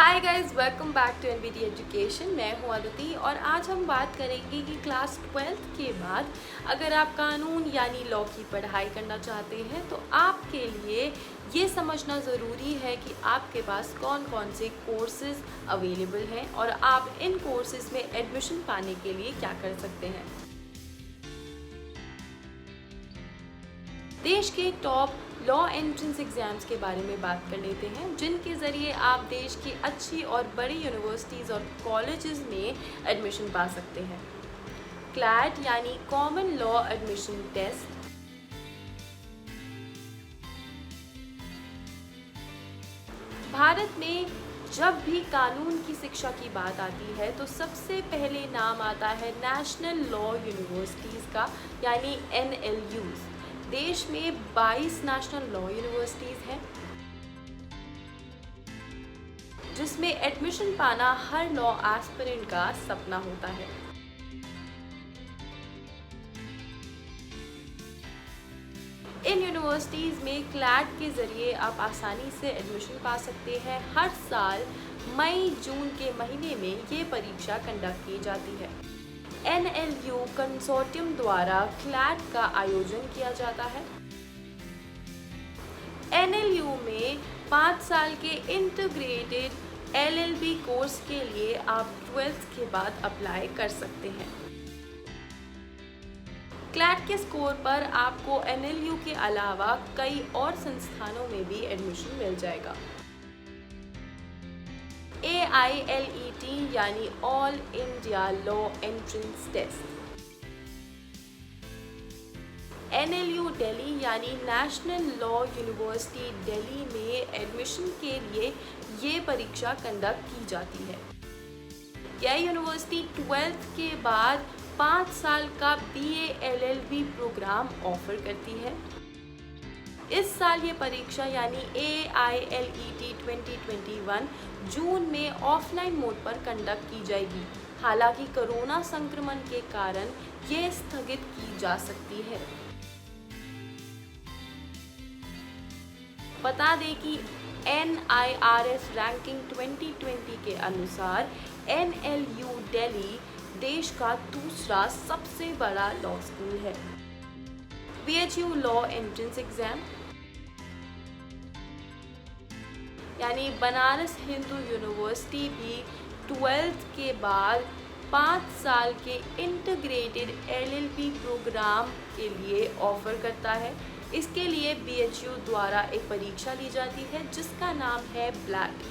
Hi guys, welcome back to NBT education. मैं हूं अदिति और आज हम बात करेंगे कि क्लास 12th के बाद अगर आप कानून यानी लॉ की पढ़ाई करना चाहते हैं तो आपके लिए ये समझना ज़रूरी है कि आपके पास कौन कौन से कोर्सेज अवेलेबल हैं और आप इन कोर्सेज में एडमिशन पाने के लिए क्या कर सकते हैं। देश के टॉप लॉ एंट्रेंस एग्ज़ाम्स के बारे में बात कर लेते हैं, जिनके ज़रिए आप देश की अच्छी और बड़ी यूनिवर्सिटीज़ और कॉलेजेस में एडमिशन पा सकते हैं। क्लैट यानी common law admission test, Bharat में जब भी कानून की शिक्षा की बात आती है तो सबसे पहले नाम आता है नेशनल लॉ यूनिवर्सिटीज़ का, यानी NLUs। देश में 22 नेशनल लॉ यूनिवर्सिटीज़ हैं, जिसमें एडमिशन पाना हर लॉ एस्पिरेंट का सपना होता है। इन यूनिवर्सिटीज़ में क्लैट के ज़रिए आप आसानी से एडमिशन पा सकते हैं। हर साल मई जून के महीने में ये परीक्षा कंडक्ट की जाती है। NLU कंसोर्टियम द्वारा क्लैट का आयोजन किया जाता है। NLU में 5 साल के इंटीग्रेटेड LLB कोर्स के लिए आप 12th के बाद अप्लाई कर सकते हैं। क्लैट के स्कोर पर आपको NLU के अलावा कई और संस्थानों में भी एडमिशन मिल जाएगा। AILET यानी all India law entrance test, NLU Delhi यानी नेशनल लॉ यूनिवर्सिटी दिल्ली में एडमिशन के लिए ये परीक्षा कंडक्ट की जाती है। यह यूनिवर्सिटी 12th के बाद 5 साल का BA LLB प्रोग्राम ऑफर करती है। इस साल ये परीक्षा यानी AILET 2021 जून में ऑफलाइन मोड पर कंडक्ट की जाएगी। हालांकि कोरोना संक्रमण के कारण ये स्थगित की जा सकती है। बता दें कि NIRF रैंकिंग 2020 के अनुसार NLU दिल्ली देश का दूसरा सबसे बड़ा लॉ स्कूल है। BHU लॉ एंट्रेंस एग्जाम यानी बनारस हिंदू यूनिवर्सिटी भी 12th के बाद 5 साल के इंटीग्रेटेड LLB प्रोग्राम के लिए ऑफर करता है। इसके लिए BHU द्वारा एक परीक्षा ली जाती है जिसका नाम है ब्लैट।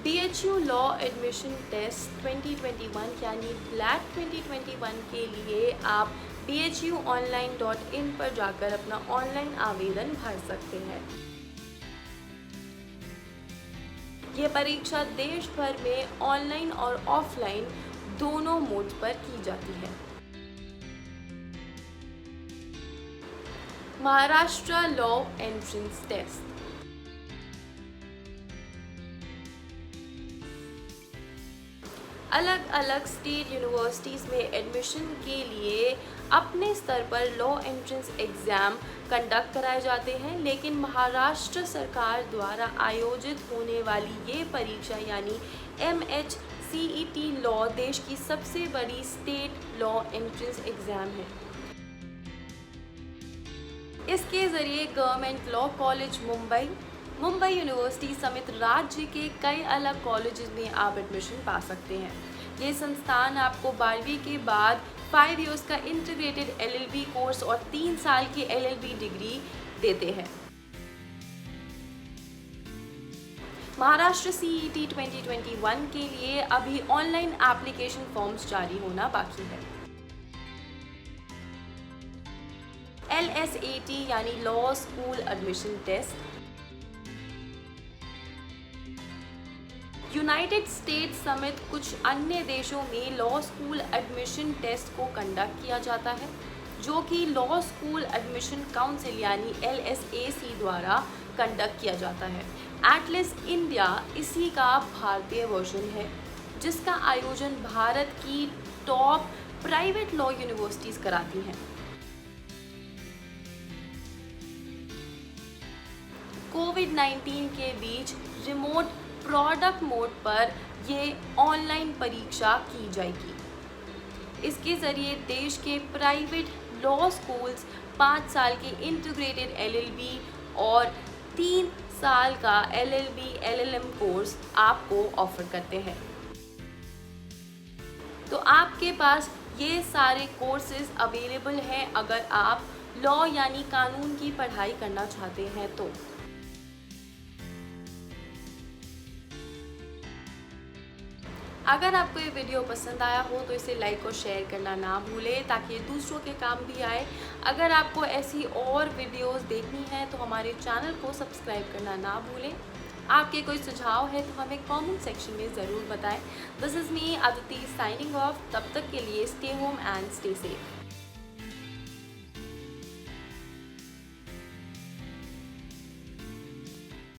BHU लॉ एडमिशन टेस्ट 2021 यानी ब्लैट 2021 के लिए आप bhuonline.in पर जाकर अपना ऑनलाइन आवेदन भर सकते हैं। यह परीक्षा देश भर में ऑनलाइन और ऑफलाइन दोनों मोड पर की जाती है। महाराष्ट्र लॉ एंट्रेंस टेस्ट, अलग अलग स्टेट यूनिवर्सिटीज़ में एडमिशन के लिए अपने स्तर पर लॉ एंट्रेंस एग्ज़ाम कंडक्ट कराए जाते हैं, लेकिन महाराष्ट्र सरकार द्वारा आयोजित होने वाली ये परीक्षा यानी MHCET लॉ देश की सबसे बड़ी स्टेट लॉ एंट्रेंस एग्ज़ाम है। इसके ज़रिए government law college Mumbai university समेत राज्य के कई अलग कॉलेजेस में आप एडमिशन पा सकते हैं। ये संस्थान आपको 12वीं के बाद 5 इयर्स का इंटीग्रेटेड LLB कोर्स और 3 साल की LLB डिग्री देते हैं। महाराष्ट्र CET 2021 के लिए अभी ऑनलाइन एप्लीकेशन फॉर्म्स जारी होना बाकी है। LSAT यानी law school admission test, United States समेत कुछ अन्य देशों में लॉ स्कूल एडमिशन टेस्ट को कंडक्ट किया जाता है, जो कि लॉ स्कूल एडमिशन काउंसिल यानी LSAC द्वारा कंडक्ट किया जाता है। एटलस इंडिया इसी का भारतीय वर्जन है, जिसका आयोजन भारत की टॉप प्राइवेट लॉ यूनिवर्सिटीज़ कराती हैं। कोविड-19 के बीच रिमोट प्रोडक्ट मोड पर ये ऑनलाइन परीक्षा की जाएगी। इसके ज़रिए देश के प्राइवेट लॉ स्कूल्स 5 साल के इंटीग्रेटेड एलएलबी और 3 साल का एलएलबी एलएलएम कोर्स आपको ऑफर करते हैं। तो आपके पास ये सारे कोर्सेज अवेलेबल हैं अगर आप लॉ यानी कानून की पढ़ाई करना चाहते हैं तो। अगर आपको ये वीडियो पसंद आया हो तो इसे लाइक और शेयर करना ना भूलें ताकि ये दूसरों के काम भी आए। अगर आपको ऐसी और वीडियोस देखनी है तो हमारे चैनल को सब्सक्राइब करना ना भूलें। आपके कोई सुझाव है तो हमें कमेंट सेक्शन में ज़रूर बताएं। This is me Aditi signing off. तब तक के लिए stay home and stay safe.